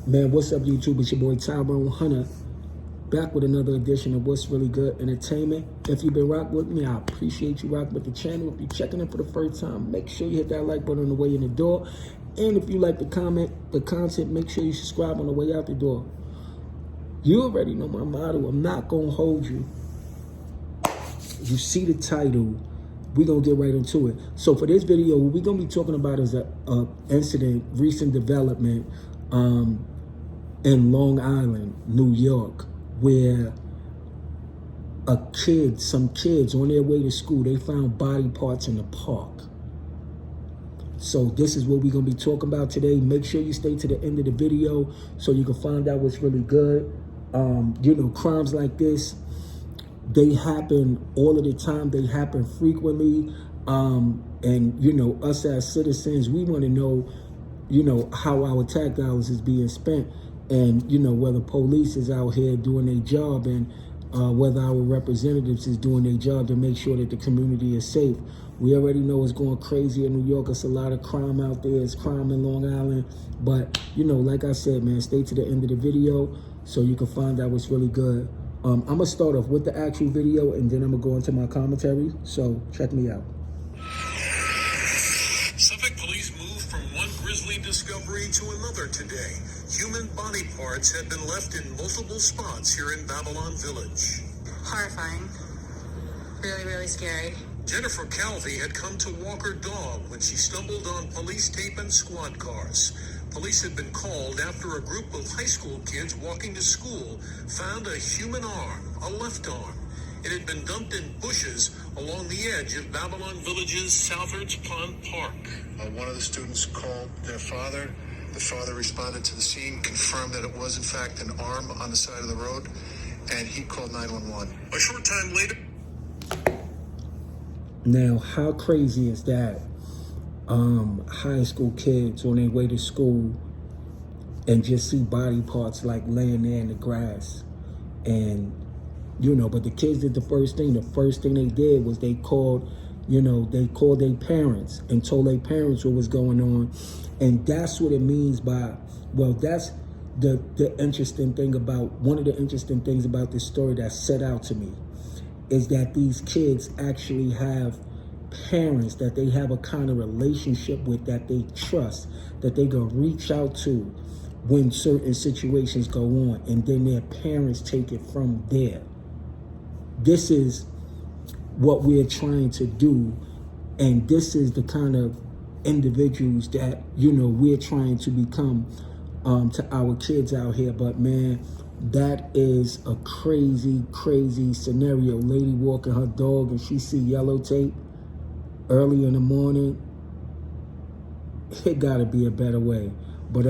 Man, what's up, YouTube? It's your boy Tyrone Hunter, back with another edition of What's Really Good Entertainment. If you've been rocking with me, I appreciate you rocking with the channel. If you're checking in for the first time, make sure you hit that like button on the way in the door. And if you like the content, make sure you subscribe on the way out the door. You already know my motto. I'm not going to hold you. You see the title. We're going to get right into it. So for this video, what we're going to be talking about is a incident, recent development, in Long Island, New York, where some kids on their way to school, they found body parts in the park. So this is what we're gonna be talking about today. Make sure you stay to the end of the video so you can find out what's really good. You know, crimes like this, they happen all of the time. They happen frequently. And you know, us as citizens, we want to know, you know, how our tax dollars is being spent, and you know, whether police is out here doing their job, and whether our representatives is doing their job to make sure that the community is safe. We already know it's going crazy in New York. It's a lot of crime out there. It's crime in Long Island. But you know, like I said, man, stay to the end of the video so you can find out what's really good. I'm gonna start off with the actual video, and then I'm gonna go into my commentary. So check me out. Suffolk police moved from one grisly discovery to another today. Human body parts had been left in multiple spots here in Babylon Village. Horrifying. Really, really scary. Jennifer Calvi had come to walk her dog when she stumbled on police tape and squad cars. Police had been called after a group of high school kids walking to school found a human arm, a left arm. It had been dumped in bushes along the edge of Babylon Village's Southards Pond Park. One of the students called their father. The father responded to the scene, confirmed that it was in fact an arm on the side of the road, and he called 911. A short time later... Now, how crazy is that? High school kids on their way to school and just see body parts like laying there in the grass. And, you know, but the kids did the first thing. The first thing they did was they called, you know, they called their parents and told their parents what was going on. And that's what it means by, well, that's the interesting thing about, one of the interesting things about this story that set out to me is that these kids actually have parents that they have a kind of relationship with, that they trust, that they can reach out to when certain situations go on, and then their parents take it from there. This is what we're trying to do, and this is the kind of individuals that, you know, we're trying to become to our kids out here. But man, that is a crazy, crazy scenario. Lady walking her dog and she see yellow tape early in the morning. It gotta be a better way. But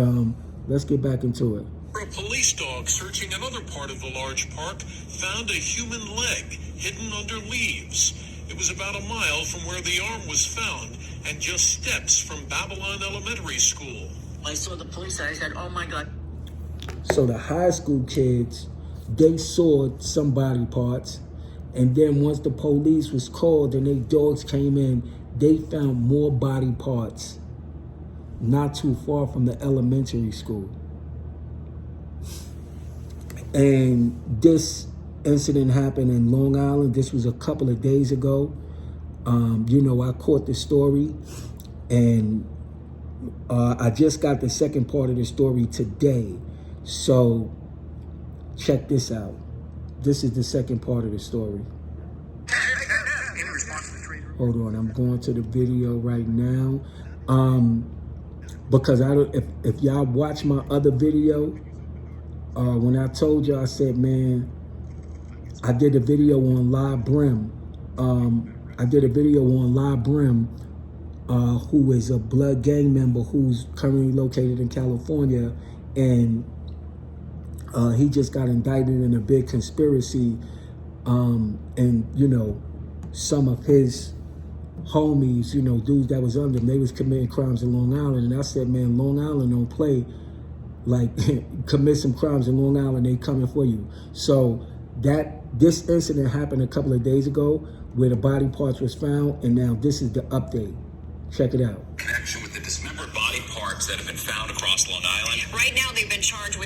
let's get back into it. A police dog searching another part of the large park found a human leg hidden under leaves. It was about a mile from where the arm was found and just steps from Babylon Elementary School. I saw the police. I said, oh my God. So the high school kids, they saw some body parts, and then once the police was called and their dogs came in, they found more body parts not too far from the elementary school. And this incident happened in Long Island. This was a couple of days ago. You know, I caught the story, and I just got the second part of the story today. So check this out. This is the second part of the story. Hold on, I'm going to the video right now. Because I don't, if y'all watch my other video, when I told you, I said, man, I did a video on Live Brim. I did a video on Live Brim, who is a Blood gang member who's currently located in California, and he just got indicted in a big conspiracy, and you know, some of his homies, you know, dudes that was under him, they was committing crimes in Long Island. And I said, man, Long Island don't play. Like, commit some crimes in Long Island, they coming for you. So this incident happened a couple of days ago where the body parts was found, and now this is the update. Check it out. Connection with the dismembered body parts that have been found across Long Island. Right now, they've been charged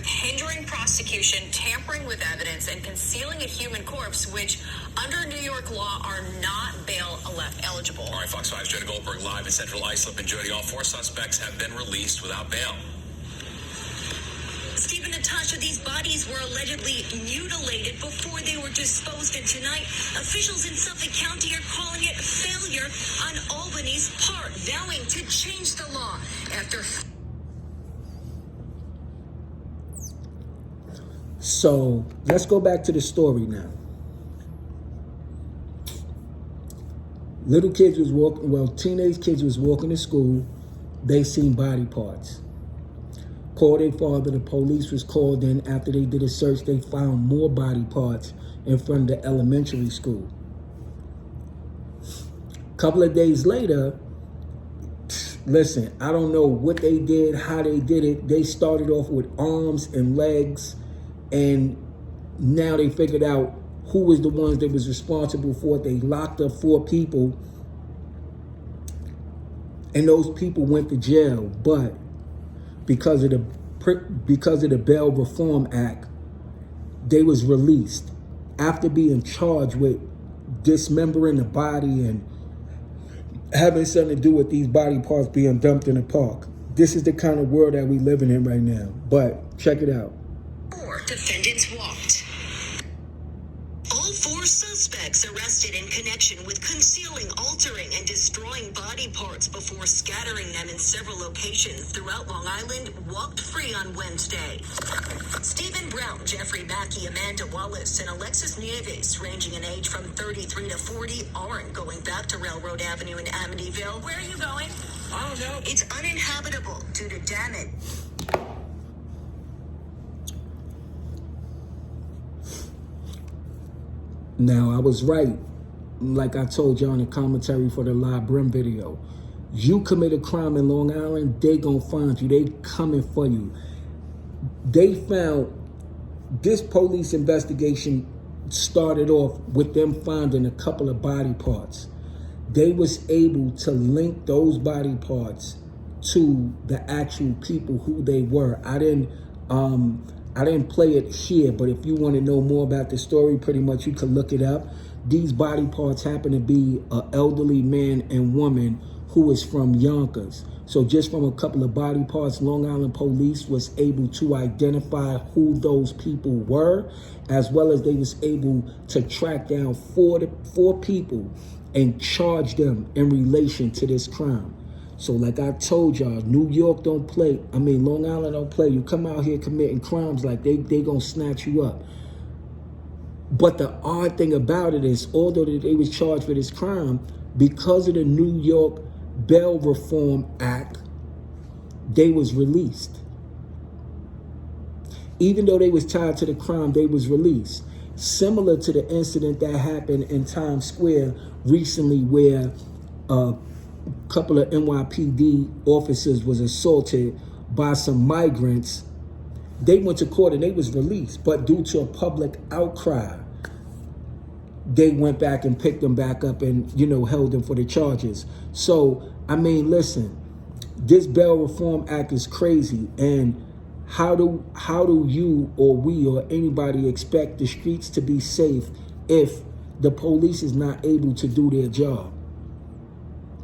prosecution, tampering with evidence, and concealing a human corpse, which under New York law are not bail eligible. All right, Fox 5's Jody Goldberg live in Central Islip. And Jody, all 4 suspects have been released without bail. Steve and Natasha, these bodies were allegedly mutilated before they were disposed, and tonight, officials in Suffolk County are calling it failure on Albany's part, vowing to change the law after... So let's go back to the story now. Little kids was walking, well, teenage kids was walking to school. They seen body parts. Called their father. The police was called in. After they did a search, they found more body parts in front of the elementary school. A couple of days later, listen, I don't know what they did, how they did it. They started off with arms and legs, and now they figured out who was the ones that was responsible for it. They locked up 4 people, and those people went to jail. But because of the Bail Reform Act, they was released after being charged with dismembering the body and having something to do with these body parts being dumped in a park. This is the kind of world that we living in right now. But check it out. 4 defendants walked. All 4 suspects arrested in connection with concealing, altering, and destroying body parts before scattering them in several locations throughout Long Island walked free on Wednesday. Stephen Brown, Jeffrey Mackey, Amanda Wallace, and Alexis Nieves, ranging in age from 33 to 40, aren't going back to Railroad Avenue in Amityville. Where are you going? I don't know. It's uninhabitable due to damage. Now, I was right. Like I told y'all in the commentary for the live Brim video. You commit a crime in Long Island, they gonna find you. They coming for you. They found this police investigation started off with them finding a couple of body parts. They was able to link those body parts to the actual people who they were. I didn't play it here, but if you want to know more about the story, pretty much you can look it up. These body parts happen to be an elderly man and woman who is from Yonkers. So just from a couple of body parts, Long Island police was able to identify who those people were, as well as they was able to track down 4 people and charge them in relation to this crime. So like I told y'all, New York don't play. I mean, Long Island don't play. You come out here committing crimes like they gonna snatch you up. But the odd thing about it is, although they was charged for this crime, because of the New York Bail Reform Act, they was released. Even though they was tied to the crime, they was released. Similar to the incident that happened in Times Square recently where couple of NYPD officers was assaulted by some migrants. They went to court and they was released, but due to a public outcry, they went back and picked them back up and, you know, held them for the charges. So, I mean, listen, this Bail Reform Act is crazy. And how do you or we or anybody expect the streets to be safe if the police is not able to do their job?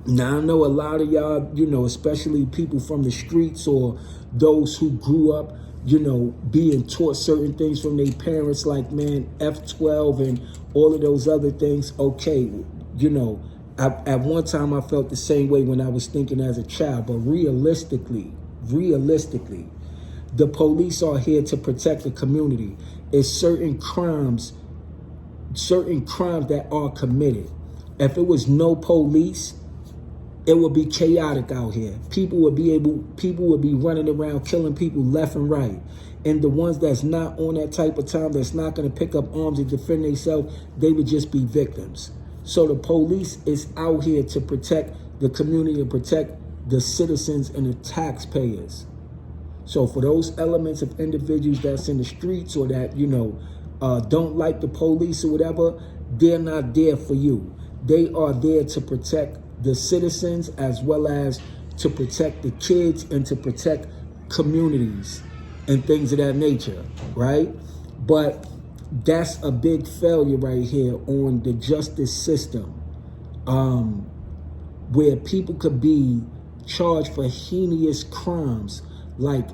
Now, I know a lot of y'all, you know, especially people from the streets or those who grew up, you know, being taught certain things from their parents, like, man, F12 and all of those other things. Okay, you know, at one time I felt the same way when I was thinking as a child, but realistically, the police are here to protect the community. It's certain crimes that are committed. If it was no police, it would be chaotic out here. People would be running around killing people left and right. And the ones that's not on that type of time, that's not going to pick up arms and defend themselves, they would just be victims. So the police is out here to protect the community and protect the citizens and the taxpayers. So for those elements of individuals that's in the streets or that, you know, don't like the police or whatever, they're not there for you. They are there to protect the citizens as well as to protect the kids and to protect communities. and things of that nature, right? But that's a big failure right here on the justice system, where people could be charged for heinous crimes, like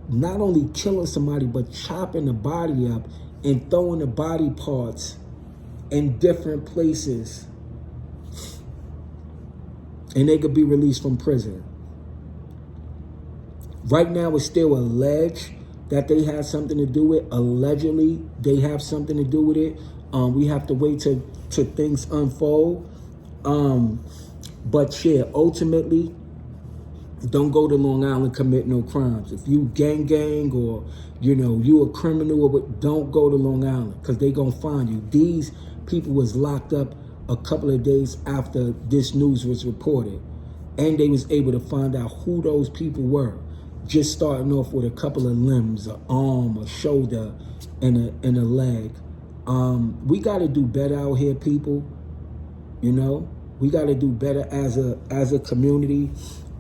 not only killing somebody, but chopping the body up and throwing the body parts in different places, and they could be released from prison. Right now, it's still alleged that they had something to do with it. Allegedly, they have something to do with it. We have to wait till things unfold. But yeah, ultimately, don't go to Long Island, commit no crimes. If you gang or, you know, you a criminal, but don't go to Long Island, because they gonna find you. These people was locked up a couple of days after this news was reported, and they was able to find out who those people were, just starting off with a couple of limbs, an arm, a shoulder, and a leg. We got to do better out here, people. You know, we got to do better as a community.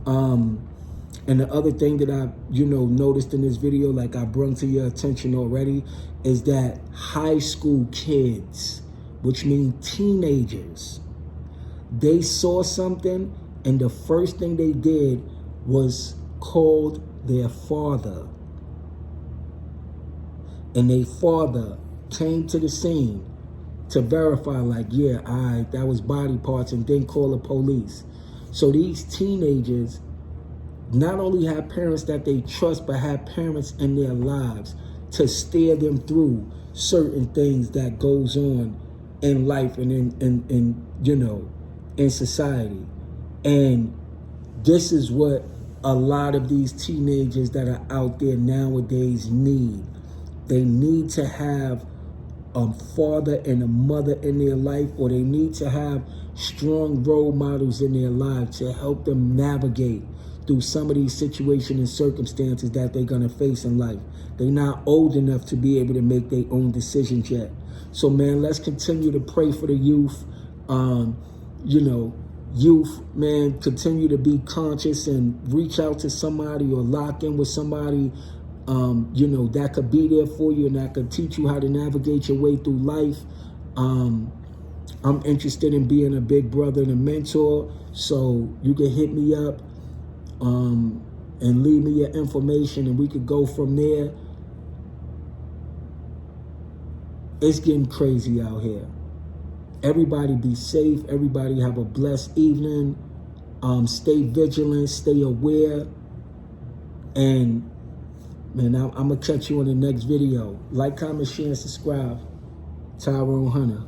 And the other thing that I, you know, noticed in this video, like I brought to your attention already, is that high school kids, which means teenagers, they saw something, and the first thing they did was called their father. And their father came to the scene to verify, like, yeah, that was body parts, and then call the police. So these teenagers not only have parents that they trust, but have parents in their lives to steer them through certain things that goes on in life and in you know, in society. And this is what a lot of these teenagers that are out there nowadays need. They need to have a father and a mother in their life, or they need to have strong role models in their lives to help them navigate through some of these situations and circumstances that they're going to face in life. They're not old enough to be able to make their own decisions yet. So, man, let's continue to pray for the youth. You know, youth, man, continue to be conscious and reach out to somebody or lock in with somebody, you know, that could be there for you and that could teach you how to navigate your way through life. I'm interested in being a big brother and a mentor, so you can hit me up and leave me your information, and we could go from there. It's getting crazy out here. Everybody be safe. Everybody have a blessed evening. Stay vigilant. Stay aware. And, man, I'm going to catch you on the next video. Like, comment, share, and subscribe. Tyrone Hunter.